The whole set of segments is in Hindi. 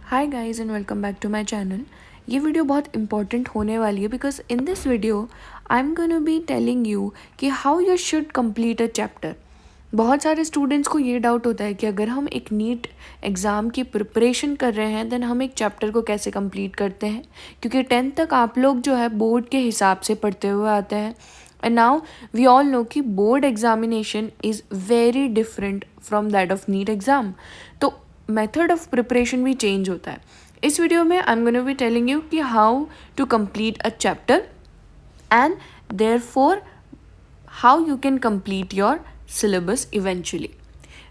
Hi guys and welcome back to my channel. ये वीडियो बहुत इंपॉर्टेंट होने वाली है because in this video I am gonna be telling you कि how you should complete a chapter. बहुत सारे स्टूडेंट्स को ये डाउट होता है कि अगर हम एक नीट एग्ज़ाम की प्रिपरेशन कर रहे हैं देन हम एक चैप्टर को कैसे कंप्लीट करते हैं, क्योंकि 10th तक आप लोग जो है बोर्ड के हिसाब से पढ़ते हुए आते हैं and now we all know कि board examination is very different from that of NEET exam. तो मेथड ऑफ प्रिपरेशन भी चेंज होता है। इस वीडियो में I am gonna be telling you कि how to complete a chapter and therefore how you can complete your syllabus eventually.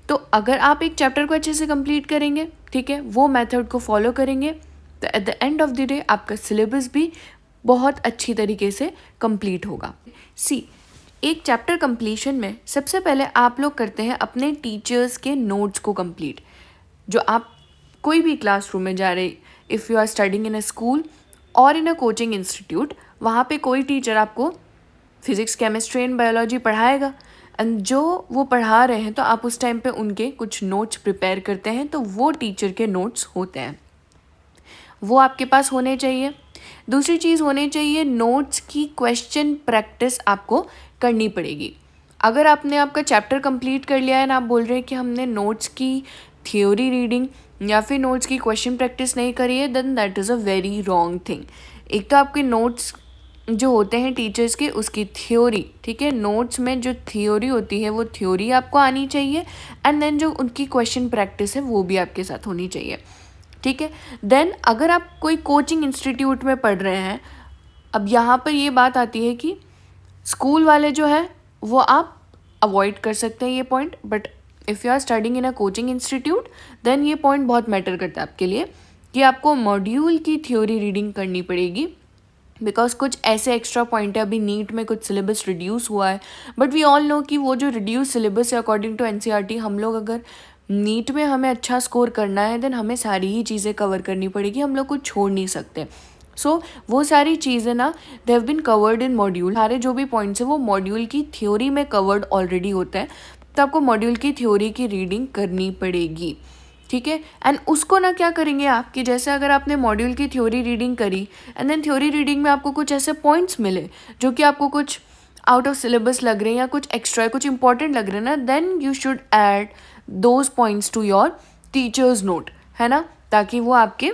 तो अगर आप एक चैप्टर को अच्छे से कंप्लीट करेंगे, ठीक है, वो मेथड को फॉलो करेंगे, तो at the end of the day आपका सिलेबस भी बहुत अच्छी तरीके से कंप्लीट होगा। एक चैप्टर कंप्लीशन में सबसे पहले आप लोग करते हैं अपने टीचर्स के नोट्स को कंप्लीट। जो आप कोई भी क्लासरूम में जा रहे, if you are studying in a school और इन अ कोचिंग इंस्टीट्यूट, वहाँ पे कोई टीचर आपको फिज़िक्स, केमिस्ट्री एंड बायोलॉजी पढ़ाएगा एंड जो वो पढ़ा रहे हैं तो आप उस टाइम पे उनके कुछ नोट्स प्रिपेयर करते हैं, तो वो टीचर के नोट्स होते हैं, वो आपके पास होने चाहिए। दूसरी चीज़ होनी चाहिए, नोट्स की क्वेश्चन प्रैक्टिस आपको करनी पड़ेगी। अगर आपने आपका चैप्टर कंप्लीट कर लिया है ना, आप बोल रहे हैं कि हमने नोट्स की थ्योरी रीडिंग या फिर नोट्स की क्वेश्चन प्रैक्टिस नहीं करी है, then that is a very wrong thing. एक तो आपके नोट्स जो होते हैं टीचर्स के, उसकी थ्योरी, ठीक है, नोट्स में जो थ्योरी होती है वो थ्योरी आपको आनी चाहिए एंड देन जो उनकी क्वेश्चन प्रैक्टिस है वो भी आपके साथ होनी चाहिए, ठीक है। देन अगर आप कोई कोचिंग इंस्टीट्यूट में पढ़ रहे हैं, अब यहाँ पर ये बात आती है कि स्कूल वाले जो है वो आप अवॉइड कर सकते हैं ये point, but if you are studying in a coaching institute then ये पॉइंट बहुत मैटर करता है आपके लिए कि आपको मॉड्यूल की थ्योरी रीडिंग करनी पड़ेगी, बिकॉज कुछ ऐसे एक्स्ट्रा पॉइंट है। अभी नीट में कुछ सिलेबस रिड्यूस हुआ है, बट वी ऑल नो कि वो जो रिड्यूस सिलेबस है अकॉर्डिंग टू एनसीईआरटी, हम लोग अगर नीट में हमें अच्छा स्कोर करना है देन हमें सारी ही चीज़ें कवर करनी पड़ेगी, हम लोग कुछ छोड़ नहीं सकते। सो वो सारी चीज़ें ना they have been covered in module. सारे जो भी पॉइंट्स हैं वो मॉड्यूल की थ्योरी में कवर्ड ऑलरेडी होते हैं, तो आपको मॉड्यूल की थ्योरी की रीडिंग करनी पड़ेगी, ठीक है। एंड उसको ना क्या करेंगे आप कि जैसे अगर आपने मॉड्यूल की थ्योरी रीडिंग करी एंड देन थ्योरी रीडिंग में आपको कुछ ऐसे पॉइंट्स मिले जो कि आपको कुछ आउट ऑफ सिलेबस लग रहे हैं या कुछ एक्स्ट्रा कुछ इंपॉर्टेंट लग रहे हैं ना, then you should add those points to your teachers note, है ना, ताकि वो आपके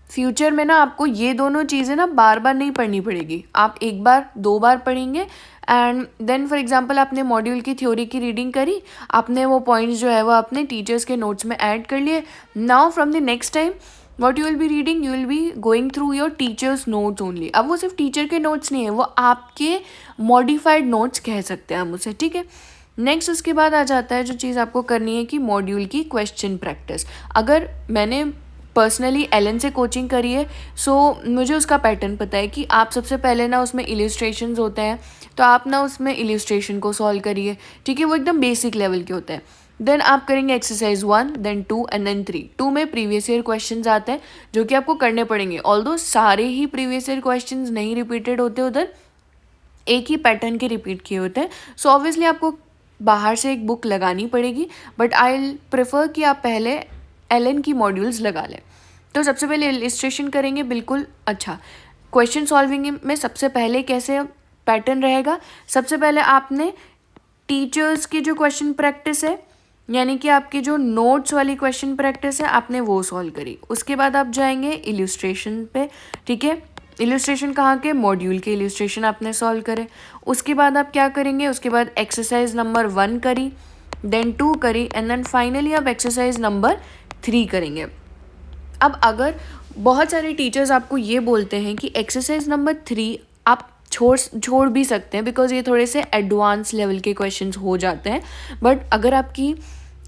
फ्यूचर में ना आपको ये दोनों चीज़ें ना बार बार नहीं पढ़नी पड़ेगी। आप एक बार दो बार पढ़ेंगे एंड देन फॉर एग्जांपल आपने मॉड्यूल की थ्योरी की रीडिंग करी, आपने वो पॉइंट्स जो है वो अपने टीचर्स के नोट्स में ऐड कर लिए। Now from the next time what you will be reading, you will be going through your teachers notes only. अब वो सिर्फ टीचर के नोट्स नहीं है, वो आपके मॉडिफाइड नोट्स कह सकते हैं हम उसे, ठीक है। नेक्स्ट उसके बाद आ जाता है जो चीज़ आपको करनी है कि मॉड्यूल की क्वेश्चन प्रैक्टिस। अगर मैंने पर्सनली एलन से कोचिंग करी है, सो मुझे उसका पैटर्न पता है कि आप सबसे पहले ना उसमें इलिस्ट्रेशंस होते हैं, तो आप ना उसमें इलिस्ट्रेशन को सॉल्व करिए, ठीक है, वो एकदम बेसिक लेवल के होते हैं। देन आप करेंगे एक्सरसाइज 1, देन 2 एंड देन 3। 2 में प्रीवियस ईयर क्वेश्चंस आते हैं जो कि आपको करने पड़ेंगे, ऑल्दो सारे ही प्रीवियस ईयर क्वेश्चंस नहीं रिपीटेड होते, उधर एक ही पैटर्न के रिपीट किए होते हैं। सो ऑब्वियसली आपको बाहर से एक बुक लगानी पड़ेगी, बट आई प्रेफर कि आप पहले एलन की मॉड्यूल्स लगा लें। तो सबसे पहले इलिस्ट्रेशन करेंगे, बिल्कुल अच्छा। क्वेश्चन सॉल्विंग में सबसे पहले कैसे पैटर्न रहेगा, सबसे पहले आपने टीचर्स की जो क्वेश्चन प्रैक्टिस है, यानी कि आपकी जो नोट्स वाली क्वेश्चन प्रैक्टिस है, आपने वो सॉल्व करी। उसके बाद आप जाएंगे इलिस्ट्रेशन पे, ठीक है। इलिस्ट्रेशन कहाँ के, मॉड्यूल के इलिस्ट्रेशन आपने सॉल्व करे। उसके बाद आप क्या करेंगे, उसके बाद एक्सरसाइज नंबर 1 करी, देन 2 करी एंड देन फाइनली आप एक्सरसाइज नंबर 3 करेंगे। अब अगर बहुत सारे टीचर्स आपको ये बोलते हैं कि एक्सरसाइज नंबर 3 आप छोड़ भी सकते हैं बिकॉज ये थोड़े से एडवांस लेवल के क्वेश्चंस हो जाते हैं, बट अगर आपकी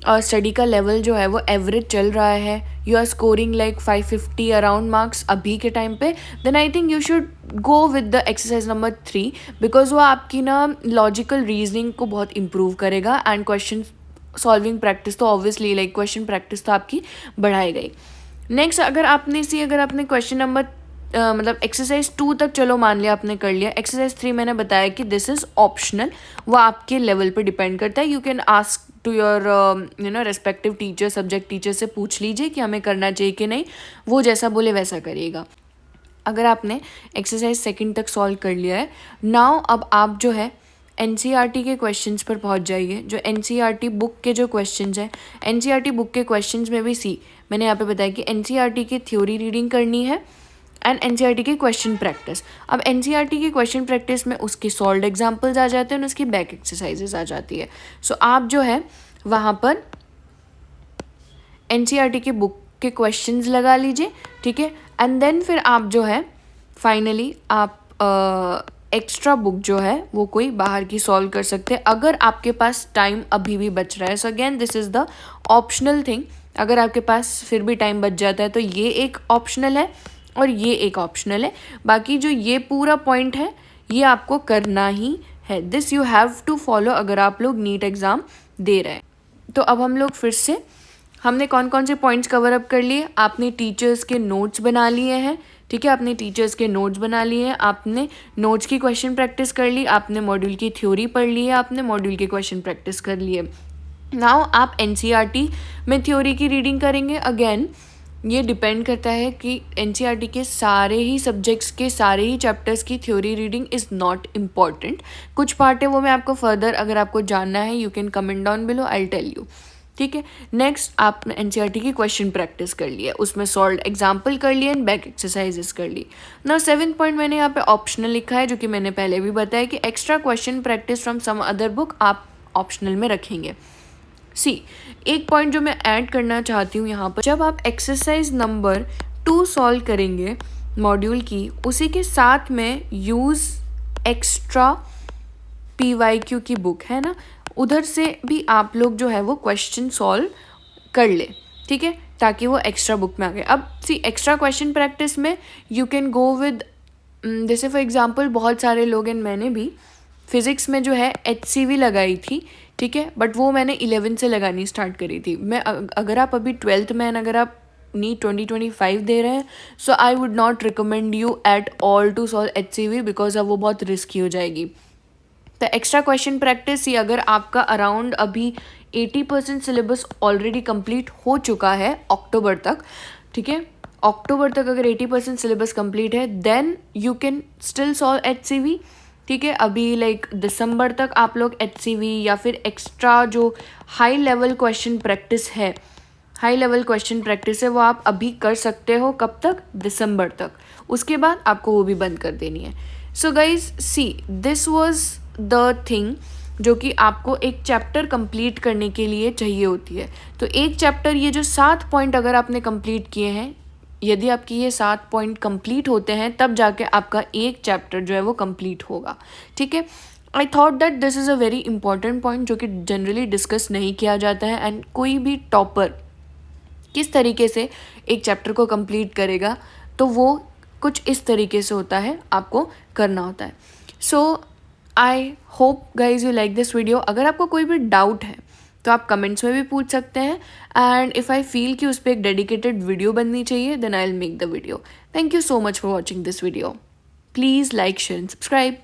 स्टडी का लेवल जो है वो एवरेज चल रहा है, you are scoring like 550 around marks अभी के टाइम पे, then I think you should go with the exercise number 3 because वो आपकी ना लॉजिकल रीजनिंग को बहुत इम्प्रूव करेगा एंड क्वेश्चन सॉल्विंग प्रैक्टिस तो ऑब्वियसली लाइक क्वेश्चन प्रैक्टिस तो आपकी बढ़ाई गई। नेक्स्ट अगर आपने क्वेश्चन नंबर मतलब एक्सरसाइज 2 तक चलो मान लिया आपने कर लिया, एक्सरसाइज 3 मैंने बताया कि दिस इज़ ऑप्शनल, वो आपके लेवल पे डिपेंड करता है, you can ask to your respective teacher, subject teacher से पूछ लीजिए कि हमें करना चाहिए कि नहीं, वो जैसा बोले वैसा करिएगा। अगर आपने एक्सरसाइज सेकंड तक सॉल्व कर लिया है, नाउ अब आप जो है एनसीईआरटी के क्वेश्चंस पर पहुंच जाइए। जो एनसीईआरटी बुक के जो क्वेश्चंस हैं, एनसीईआरटी बुक के क्वेश्चंस में भी मैंने यहाँ पे बताया कि एनसीईआरटी की थ्योरी रीडिंग करनी है एंड एनसीईआरटी की क्वेश्चन प्रैक्टिस। अब एनसीईआरटी की क्वेश्चन प्रैक्टिस में उसके सॉल्व्ड एग्जाम्पल्स आ जाते हैं और उसकी बैक एक्सरसाइजेज आ जाती है। सो आप जो है वहाँ पर एनसीईआरटी के बुक के क्वेश्चंस लगा लीजिए, ठीक है। एंड देन फिर आप जो है फाइनली आप एक्स्ट्रा बुक जो है वो कोई बाहर की सॉल्व कर सकते हैं अगर आपके पास टाइम अभी भी बच रहा है। So again this is the optional thing. अगर आपके पास फिर भी टाइम बच जाता है तो ये एक ऑप्शनल है और ये एक ऑप्शनल है। बाकी जो ये पूरा पॉइंट है ये आपको करना ही है। This you have to follow अगर आप लोग नीट एग्ज़ाम दे रहे हैं। तो अब हम लोग फिर से, हमने कौन कौन से पॉइंट्स कवर अप कर लिए। आपने टीचर्स के नोट्स बना लिए हैं, ठीक है, आपने टीचर्स के नोट्स बना लिए हैं, आपने नोट्स की क्वेश्चन प्रैक्टिस कर ली, आपने मॉड्यूल की थ्योरी पढ़ ली है, आपने मॉड्यूल के क्वेश्चन प्रैक्टिस कर लिए। नाउ आप एनसीईआरटी में थ्योरी की रीडिंग करेंगे। अगेन ये डिपेंड करता है कि एनसीईआरटी के सारे ही सब्जेक्ट्स के सारे ही चैप्टर्स की theory reading is not important. कुछ पार्ट है वो मैं आपको फर्दर अगर आपको जानना है you can comment down below, I tell you, ठीक है। नेक्स्ट आपने एनसीईआरटी की क्वेश्चन प्रैक्टिस कर लिया, उसमें सॉल्व एग्जाम्पल कर लिए एंड बैक एक्सरसाइजेस कर ली। ना 7th पॉइंट मैंने यहाँ पे ऑप्शनल लिखा है, जो कि मैंने पहले भी बताया कि extra question practice from some other book आप ऑप्शनल में रखेंगे। एक पॉइंट जो मैं ऐड करना चाहती हूँ यहाँ पर, जब आप एक्सरसाइज नंबर 2 सॉल्व करेंगे मॉड्यूल की, उसी के साथ में यूज़ एक्स्ट्रा PYQ की बुक है ना, उधर से भी आप लोग जो है वो क्वेश्चन सॉल्व कर ले, ठीक है, ताकि वो एक्स्ट्रा बुक में आ गए। अब एक्स्ट्रा क्वेश्चन प्रैक्टिस में यू कैन गो विद, जैसे फॉर एग्जांपल बहुत सारे लोग हैं, मैंने भी फिज़िक्स में जो है HCV लगाई थी, ठीक है, बट वो मैंने 11 से लगानी स्टार्ट करी थी। मैं अगर आप अभी 12th में हैं, अगर आप नीट 2025 दे रहे हैं, so I would not recommend you at all to solve HCV because अब वो बहुत रिस्की हो जाएगी। तो एक्स्ट्रा क्वेश्चन प्रैक्टिस ही, अगर आपका अराउंड अभी 80% सिलेबस ऑलरेडी कंप्लीट हो चुका है अक्टूबर तक, ठीक है, अक्टूबर तक अगर 80% सिलेबस कंप्लीट है then you can still solve HCV, ठीक है। अभी लाइक दिसंबर तक आप लोग HCV या फिर एक्स्ट्रा जो हाई लेवल क्वेश्चन प्रैक्टिस है, हाई लेवल क्वेश्चन प्रैक्टिस है, वो आप अभी कर सकते हो। कब तक? दिसंबर तक। उसके बाद आपको वो भी बंद कर देनी है। So guys see, this was the thing जो कि आपको एक चैप्टर कंप्लीट करने के लिए चाहिए होती है। तो एक चैप्टर, ये जो 7 पॉइंट अगर आपने कंप्लीट किए हैं, यदि आपकी ये 7 पॉइंट कंप्लीट होते हैं तब जाके आपका एक चैप्टर जो है वो कंप्लीट होगा, ठीक है। I thought that this is a very important point जो कि जनरली डिस्कस नहीं किया जाता है। एंड कोई भी टॉपर किस तरीके से एक चैप्टर को कंप्लीट करेगा, तो वो कुछ इस तरीके से होता है, आपको करना होता है। So I hope guys you like this video. अगर आपको कोई भी डाउट है तो आप कमेंट्स में भी पूछ सकते हैं, एंड इफ़ आई फील कि उस पर एक डेडिकेटेड वीडियो बननी चाहिए then I will make the video. Thank you so much for watching this video. Please like, share and subscribe.